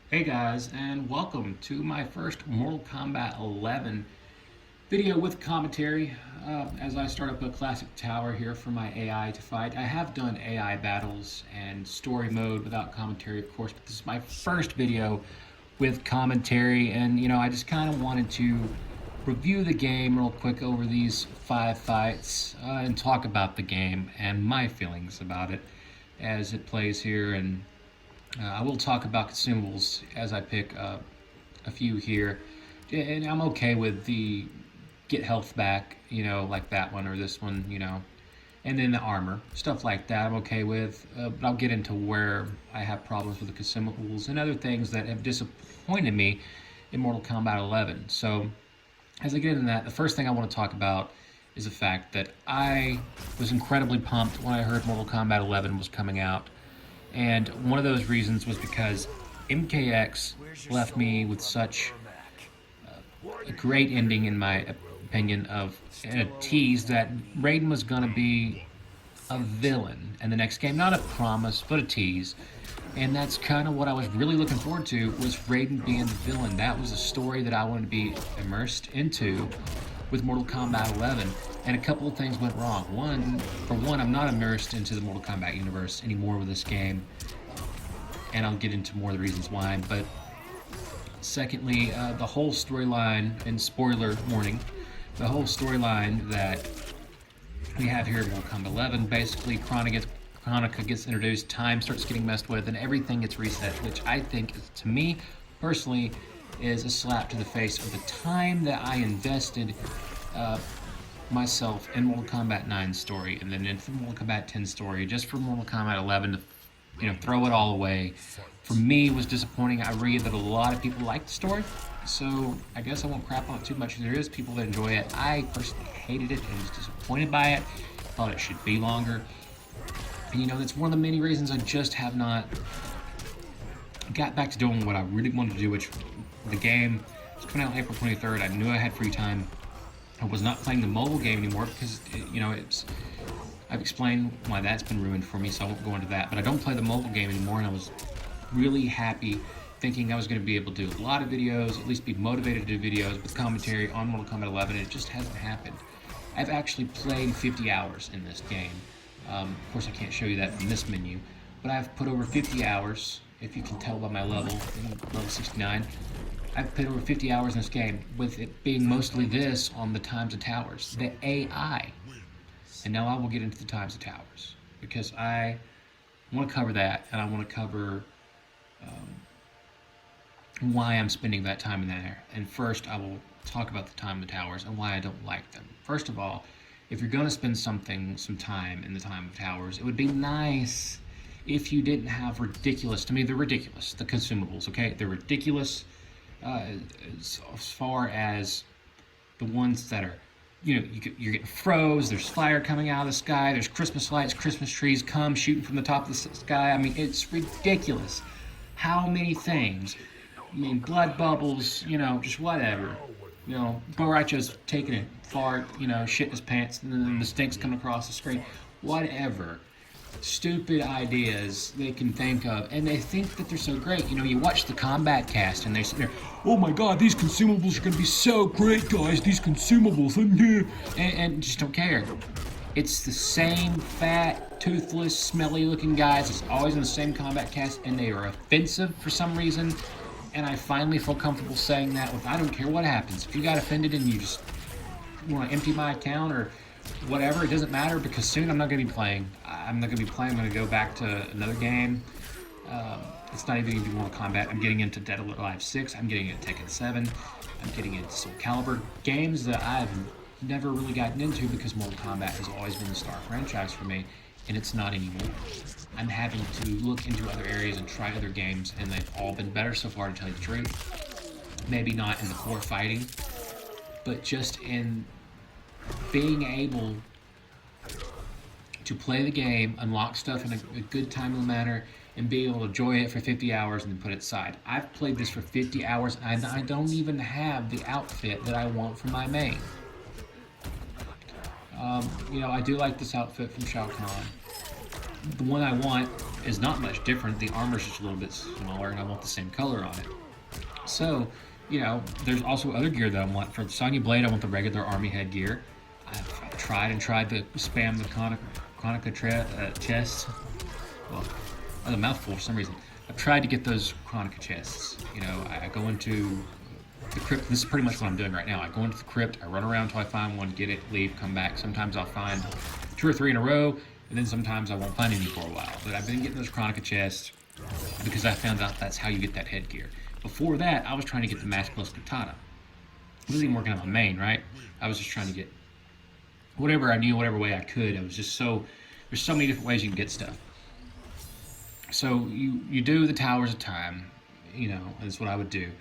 Hey guys, and welcome to my first Mortal Kombat 11 video with commentary. As I start up a classic tower here for my AI to fight. I have done AI battles and story mode without commentary, of course, but this is my first video with commentary, and I just kind of wanted to review the game real quick over these 5 fights and talk about the game and my feelings about it as it plays here. And I will talk about consumables as I pick a few here, and I'm okay with the get health back, like that one or this one, and then the armor, stuff like that I'm okay with, but I'll get into where I have problems with the consumables and other things that have disappointed me in Mortal Kombat 11. So as I get into that, the first thing I want to talk about is the fact that I was incredibly pumped when I heard Mortal Kombat 11 was coming out. And one of those reasons was because MKX left me with such a great ending, in my opinion, of a tease that Raiden was going to be a villain in the next game. Not a promise, but a tease. And that's kind of what I was really looking forward to, was Raiden being the villain. That was a story that I wanted to be immersed into with Mortal Kombat 11, and a couple of things went wrong. For one, I'm not immersed into the Mortal Kombat universe anymore with this game, and I'll get into more of the reasons why. But secondly, the whole storyline, and spoiler warning, the whole storyline that we have here in Mortal Kombat 11, basically Chronica gets introduced, time starts getting messed with, and everything gets reset, which I think, to me personally, is a slap to the face of the time that I invested myself in Mortal Kombat 9 story, and then into the Mortal Kombat 10 story, just for Mortal Kombat 11 to, throw it all away. For me, was disappointing. I read that a lot of people like the story, so I guess I won't crap on it too much. There is people that enjoy it. I personally hated it and was disappointed by it. Thought it should be longer. And that's one of the many reasons I just have not got back to doing what I really wanted to do, which the game was coming out April 23rd. I knew I had free time. I was not playing the mobile game anymore because, I've explained why that's been ruined for me, so I won't go into that. But I don't play the mobile game anymore, and I was really happy thinking I was going to be able to do a lot of videos, at least be motivated to do videos with commentary on Mortal Kombat 11, and it just hasn't happened. I've actually played 50 hours in this game. Of course, I can't show you that from this menu, but I've put over 50 hours, if you can tell by my level, level 69. I've put over 50 hours in this game, with it being mostly this on the Times of Towers, the AI. And now I will get into the Times of Towers, because I want to cover that, and I want to cover why I'm spending that time in there. And first, I will talk about the Time of Towers and why I don't like them. First of all, if you're going to spend some time in the Time of Towers, it would be nice if you didn't have ridiculous, to me they're ridiculous, the consumables, okay? They're ridiculous as far as the ones that are, you're getting froze, there's fire coming out of the sky, there's Christmas lights, Christmas trees come shooting from the top of the sky. I mean, it's ridiculous. How many things? I mean, blood bubbles, just whatever. Bo Righteous taking a fart, shitting his pants, and then the stink's coming across the screen. Whatever. Stupid ideas they can think of, and they think that they're so great. You watch the combat cast, and they sit there, oh my god, these consumables are going to be so great, guys, these consumables, and just don't care. It's the same fat, toothless, smelly looking guys. It's always in the same combat cast, and they are offensive for some reason. And I finally feel comfortable saying that I don't care what happens. If you got offended and you just want to empty my account or whatever, it doesn't matter, because soon I'm not going to be playing. I'm not going to be playing. I'm going to go back to another game. It's not even going to be Mortal Kombat. I'm getting into Dead or Alive 6. I'm getting into Tekken 7. I'm getting into Soul Calibur. Games that I've never really gotten into because Mortal Kombat has always been the star franchise for me, and it's not anymore. I'm having to look into other areas and try other games, and they've all been better so far, to tell you the truth. Maybe not in the core fighting, but just in being able to play the game, unlock stuff in a good timely manner, and be able to enjoy it for 50 hours and then put it aside. I've played this for 50 hours, and I don't even have the outfit that I want for my main. I do like this outfit from Shao Kahn. The one I want is not much different. The armor's just a little bit smaller, and I want the same color on it. So, you know, there's also other gear that I want. For the Sonya Blade, I want the regular army headgear. I've tried to spam the Chronica chests. Well, that's a mouthful for some reason. I've tried to get those Chronica chests. You know, I go into the crypt. This is pretty much what I'm doing right now. I go into the crypt, I run around until I find one, get it, leave, come back. Sometimes I'll find 2 or 3 in a row, and then sometimes I won't find any for a while. But I've been getting those Chronica chests because I found out that's how you get that headgear. Before that, I was trying to get the Mask Plus Katana. I wasn't even working on my main, right? I was just trying to get whatever I knew, whatever way I could. I was just there's so many different ways you can get stuff. So you do the towers of time, you know, is what I would do.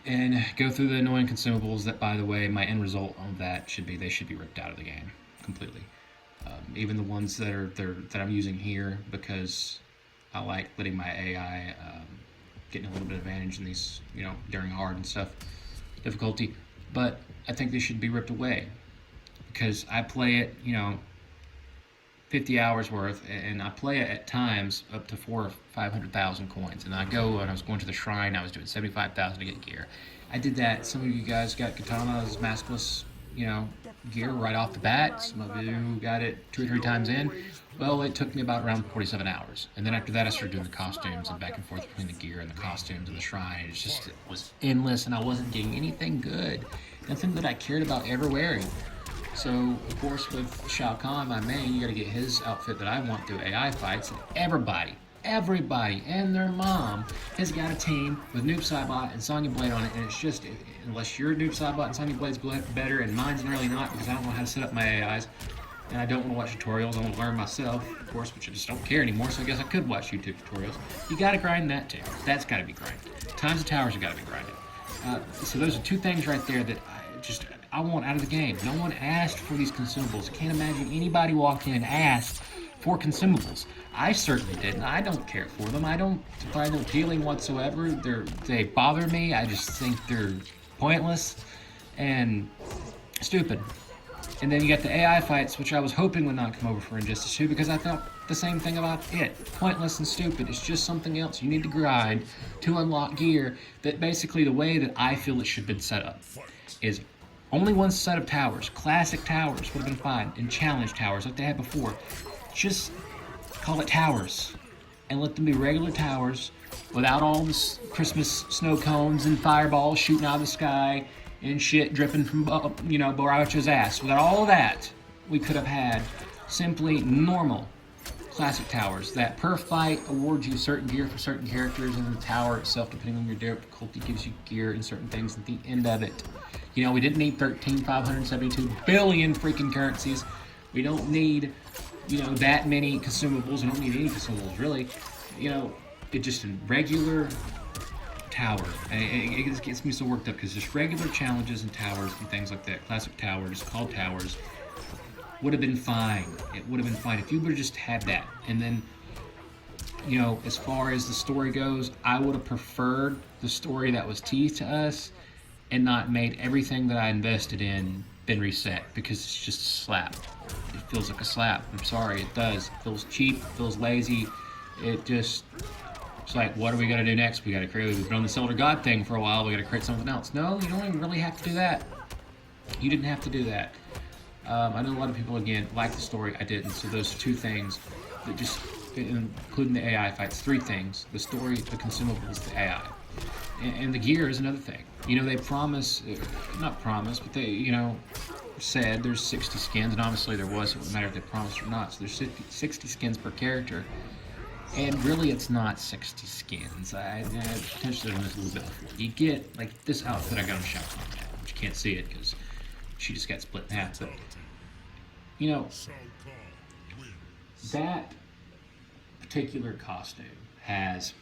And go through the annoying consumables that, by the way, my end result on that should be, they should be ripped out of the game completely. Even the ones that I'm using here, because I like letting my AI getting a little bit of advantage in these, you know, during hard and stuff, difficulty. But I think they should be ripped away, because I play it, you know, 50 hours worth, and I play it at times up to 400,000 or 500,000 coins. And I was going to the shrine, I was doing 75,000 to get gear. I did that. Some of you guys got Katana's maskless, you know, gear right off the bat. Some of you got it 2 or 3 times in. Well, it took me about around 47 hours. And then after that, I started doing the costumes and back and forth between the gear and the costumes and the shrine. It was endless, and I wasn't getting anything good. Nothing that I cared about ever wearing. So, of course, with Shao Kahn, my main, you gotta get his outfit that I want through AI fights. And everybody and their mom has got a team with Noob Saibot and Sonya Blade on it. And it's just, unless your Noob Saibot and Sonya Blade's better, and mine's really not, because I don't know how to set up my AIs. And I don't want to watch tutorials. I want to learn myself, of course, which I just don't care anymore. So I guess I could watch YouTube tutorials. You gotta grind that too. That's gotta be grinded. Times of towers have gotta be grinded. So those are 2 things right there that I want out of the game. No one asked for these consumables. Can't imagine anybody walked in and asked for consumables. I certainly didn't. I don't care for them. I don't find them appealing whatsoever. They bother me. I just think they're pointless and stupid. And then you got the AI fights, which I was hoping would not come over for Injustice 2, because I thought the same thing about it. Pointless and stupid. It's just something else. You need to grind to unlock gear that basically the way that I feel it should have been set up is only one set of towers. Classic towers would have been fine. And challenge towers like they had before. Just call it towers. And let them be regular towers without all this Christmas snow cones and fireballs shooting out of the sky and shit dripping from, you know, Boracho's ass. Without all of that, we could have had simply normal classic towers that per fight awards you certain gear for certain characters, and the tower itself, depending on your difficulty, gives you gear and certain things at the end of it. You know, we didn't need 572 billion freaking currencies. We don't need, you know, that many consumables. We don't need any consumables, really. You know, it's just a regular tower. And it gets me so worked up, because just regular challenges and towers and things like that, classic towers, called towers, would have been fine. It would have been fine if you would have just had that. And then, you know, as far as the story goes, I would have preferred the story that was teased to us and not made everything that I invested in been reset, because it's just a slap. It feels like a slap. I'm sorry, it does. It feels cheap, it feels lazy. It's like, what are we gonna do next? We've been on this Elder God thing for a while, we gotta create something else. No, you don't even really have to do that. You didn't have to do that. I know a lot of people, again, like the story. I didn't. So those 2 things, that just, including the AI fights, 3 things: the story, the consumables, the AI. And the gear is another thing. You know, they not promise, but they, you know, said there's 60 skins, and obviously there was. It wouldn't matter if they promised or not. So there's 60 skins per character. And really, it's not 60 skins. I potentially there's a little bit before. You get, like, this outfit I got on Shao Kahn now, which you can't see it because she just got split in half. But, you know, that particular costume has,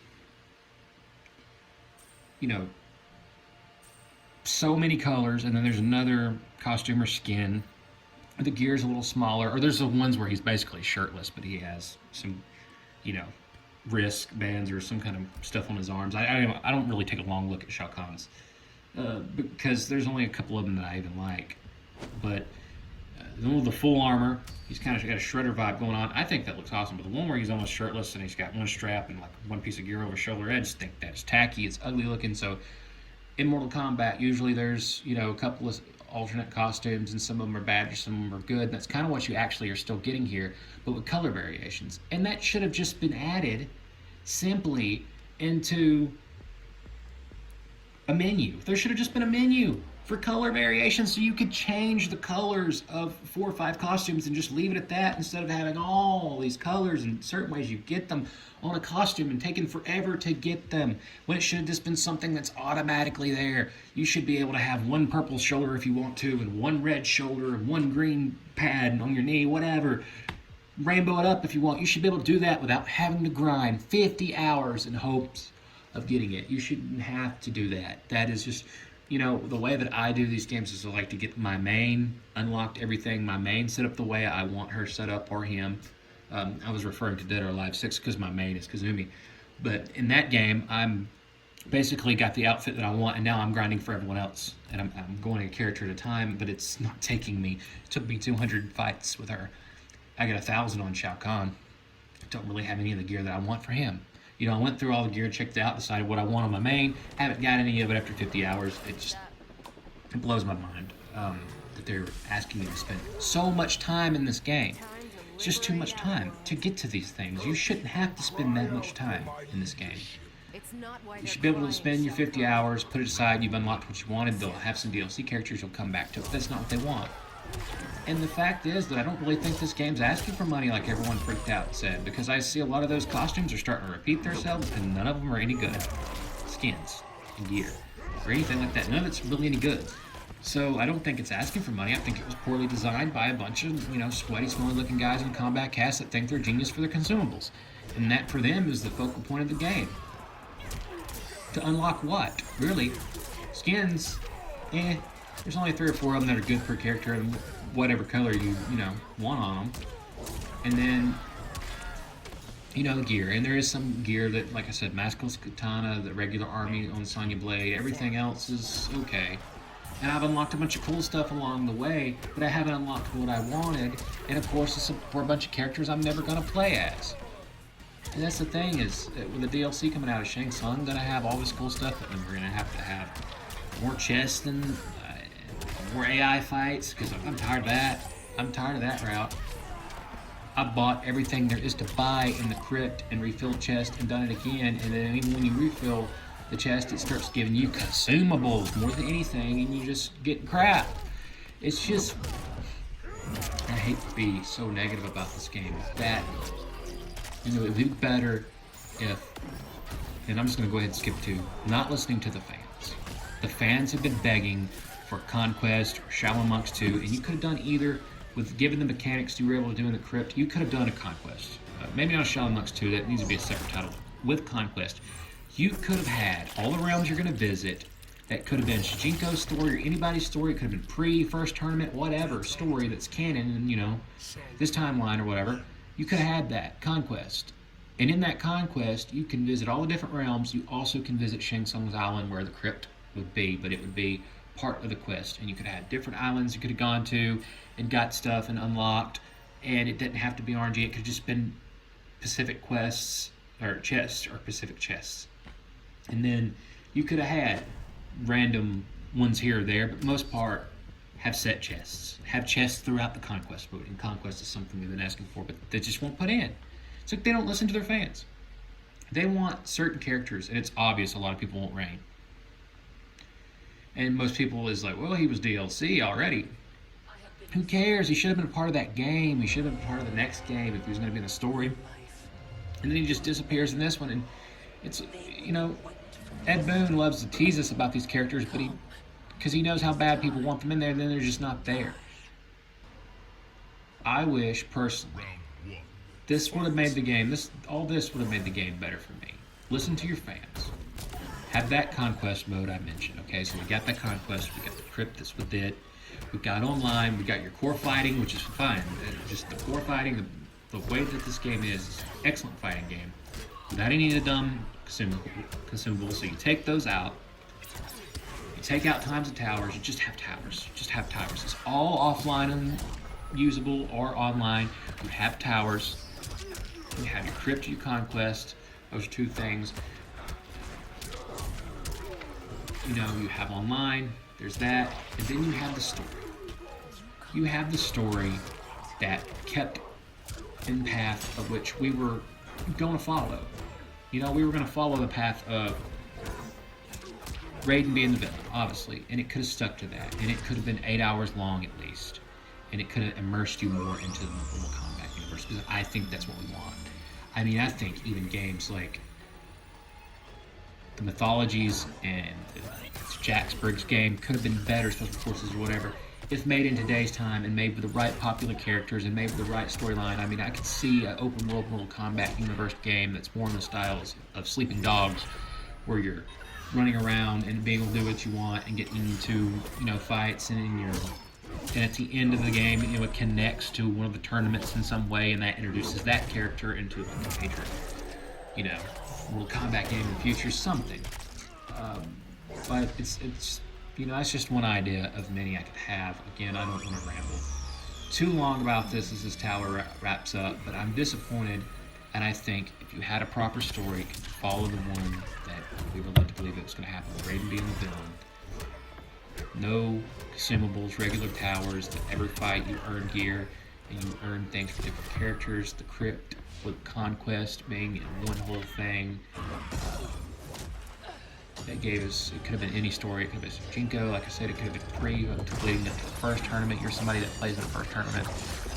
you know, so many colors, and then there's another costume or skin. The gear's a little smaller, or there's the ones where he's basically shirtless, but he has some, you know, wristbands or some kind of stuff on his arms. I don't really take a long look at Shao Kahn's, because there's only a couple of them that I even like. But The one with the full armor, he's kind of got a shredder vibe going on. I think that looks awesome. But the one where he's almost shirtless and he's got one strap and like one piece of gear over his shoulder, I just think that's tacky. It's ugly looking. So in Mortal Kombat, usually there's, you know, a couple of alternate costumes, and some of them are bad, or some of them are good. That's kind of what you actually are still getting here, but with color variations. And that should have just been added simply into a menu. There should have just been a menu for color variations so you could change the colors of 4 or 5 costumes and just leave it at that, instead of having all these colors and certain ways you get them on a costume and taking forever to get them, when it should have just been something that's automatically there. You should be able to have one purple shoulder if you want to, and one red shoulder, and one green pad on your knee, whatever. Rainbow it up if you want. You should be able to do that without having to grind 50 hours in hopes of getting it. You shouldn't have to do that. That is just, you know, the way that I do these games is I like to get my main unlocked, everything, my main set up the way I want her set up, or him. I was referring to Dead or Alive 6 because my main is Kazumi. But in that game, I'm basically got the outfit that I want, and now I'm grinding for everyone else. And I'm going a character at a time, but it's not taking me. It took me 200 fights with her. I got 1,000 on Shao Kahn. Don't really have any of the gear that I want for him. You know, I went through all the gear, checked it out, decided what I want on my main. Haven't got any of it after 50 hours. It blows my mind that they're asking me to spend so much time in this game. It's just too much time to get to these things. You shouldn't have to spend that much time in this game. You should be able to spend your 50 hours, put it aside, you've unlocked what you wanted, they'll have some DLC characters you'll come back to, but that's not what they want. And the fact is that I don't really think this game's asking for money like everyone freaked out and said, because I see a lot of those costumes are starting to repeat themselves, and none of them are any good. Skins and gear or anything like that. None of it's really any good. So I don't think it's asking for money. I think it was poorly designed by a bunch of, you know, sweaty, smelly looking guys in combat cast that think they're genius for their consumables. And that for them is the focal point of the game. To unlock what? Really? Skins? There's only 3 or 4 of them that are good per character and whatever color you want on them. And then, you know, the gear. And there is some gear that, like I said, Maskless Katana, the regular army on Sonya Blade, everything else is okay. And I've unlocked a bunch of cool stuff along the way, but I haven't unlocked what I wanted. And of course, it's for a bunch of characters I'm never going to play as. And that's the thing, is with the DLC coming out of Shang Tsung, gonna have all this cool stuff, and we're gonna have more chests and more AI fights, because I'm tired of that. I'm tired of that route. I've bought everything there is to buy in the crypt and refilled chest and done it again, and then even when you refill the chest, it starts giving you consumables more than anything, and you just get crap. It's just, I hate to be so negative about this game. That, you know, it would be better if, and I'm just going to go ahead and skip to, not listening to the fans. The fans have been begging for Conquest or Shaolin Monks 2, and you could have done either with given the mechanics you were able to do in the crypt. You could have done a Conquest. Maybe not Shaolin Monks 2, that needs to be a separate title. With Conquest, you could have had all the realms you're going to visit. That could have been Shijinko's story or anybody's story. It could have been pre-first tournament, whatever story that's canon, and, you know, this timeline or whatever. You could have had that Conquest. And in that Conquest, you can visit all the different realms. You also can visit Shang Tsung's island where the crypt would be, but it would be part of the quest. And you could have had different islands you could have gone to and got stuff and unlocked. And it didn't have to be RNG. It could have just been Pacific quests or chests or Pacific chests. And then you could have had random ones here or there, but most part have set chests. Have chests throughout the Conquest mode. And Conquest is something we've been asking for, but they just won't put in. It's like they don't listen to their fans. They want certain characters, and it's obvious a lot of people won't Rain. And most people is like, well, he was DLC already. Who cares? He should have been a part of that game. He should have been part of the next game if he was going to be in the story. And then he just disappears in this one. And it's, you know, Ed Boon loves to tease us about these characters, but because he knows how bad people want them in there, and then they're just not there. I wish, personally, this would have made the game, all this would have made the game better for me. Listen to your fans. Have that Conquest mode I mentioned, okay? So we got that Conquest, we got the crypt, that's with it. We got online, we got your core fighting, which is fine. Just the core fighting, the way that this game is an excellent fighting game. Without any of the dumb consumables. So you take those out. You take out times and towers. You just have towers. Just have towers. It's all offline usable or online. You have towers. You have your crypt, your conquest. Those are two things. You know, you have online. There's that, and then you have the story. You have the story that kept in path of which we were going to follow. You know, we were going to follow the path of Raiden being the villain, obviously, and it could have stuck to that, and it could have been 8 hours long at least, and it could have immersed you more into the Mortal Kombat universe, because I think that's what we want. I mean, I think even games like the Mythologies and Jack Briggs game could have been better, Special Forces or whatever, if made in today's time and made with the right popular characters and made with the right storyline. I mean, I could see an open world Mortal Kombat universe game that's more in the styles of Sleeping Dogs, where you're running around and being able to do what you want and getting into, you know, fights, and at the end of the game, you know, it connects to one of the tournaments in some way, and that introduces that character into like a major, you know, Mortal Kombat game in the future, something. But it's you know, that's just one idea of many I could have. Again, I don't want to ramble too long about this as this tower wraps up, but I'm disappointed, and I think if you had a proper story, could follow the one that we were led to believe it was going to happen with Raiden being the villain. No consumables, regular towers, that every fight you earn gear, and you earn things for different characters, the crypt with conquest being in one whole thing. That gave us, it could have been any story. It could have been Jinko, like I said, it could have been pre leading up to the first tournament. You're somebody that plays in the first tournament,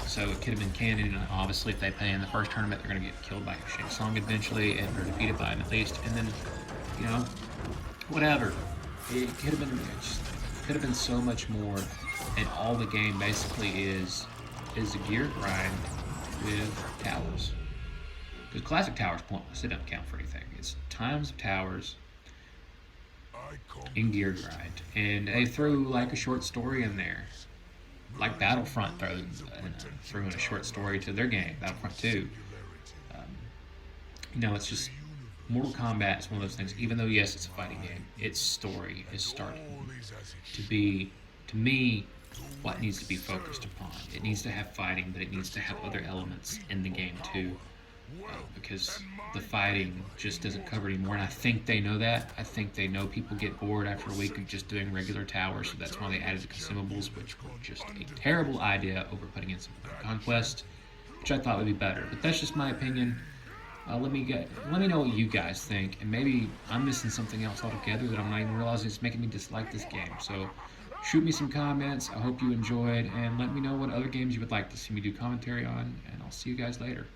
so it could have been canon. And obviously, if they play in the first tournament, they're going to get killed by Shang Tsung eventually, and or defeated by him at least. And then, you know, whatever. It could have been so much more. And all the game basically is a gear grind with towers. Because classic towers pointless. It doesn't count for anything. It's times of towers in gear grind, and they threw like a short story in there, like Battlefront threw in a short story to their game, Battlefront 2. You know, it's just Mortal Kombat is one of those things. Even though yes, it's a fighting game, its story is starting to be, to me, what needs to be focused upon. It needs to have fighting, but it needs to have other elements in the game too. Because the fighting just doesn't cover anymore, and I think they know that. I think they know people get bored after a week of just doing regular towers, so that's why they added the consumables, which were just a terrible idea over putting in some conquest, which I thought would be better. But that's just my opinion. Let me know what you guys think, and maybe I'm missing something else altogether that I'm not even realizing is making me dislike this game. So shoot me some comments. I hope you enjoyed, and let me know what other games you would like to see me do commentary on, and I'll see you guys later.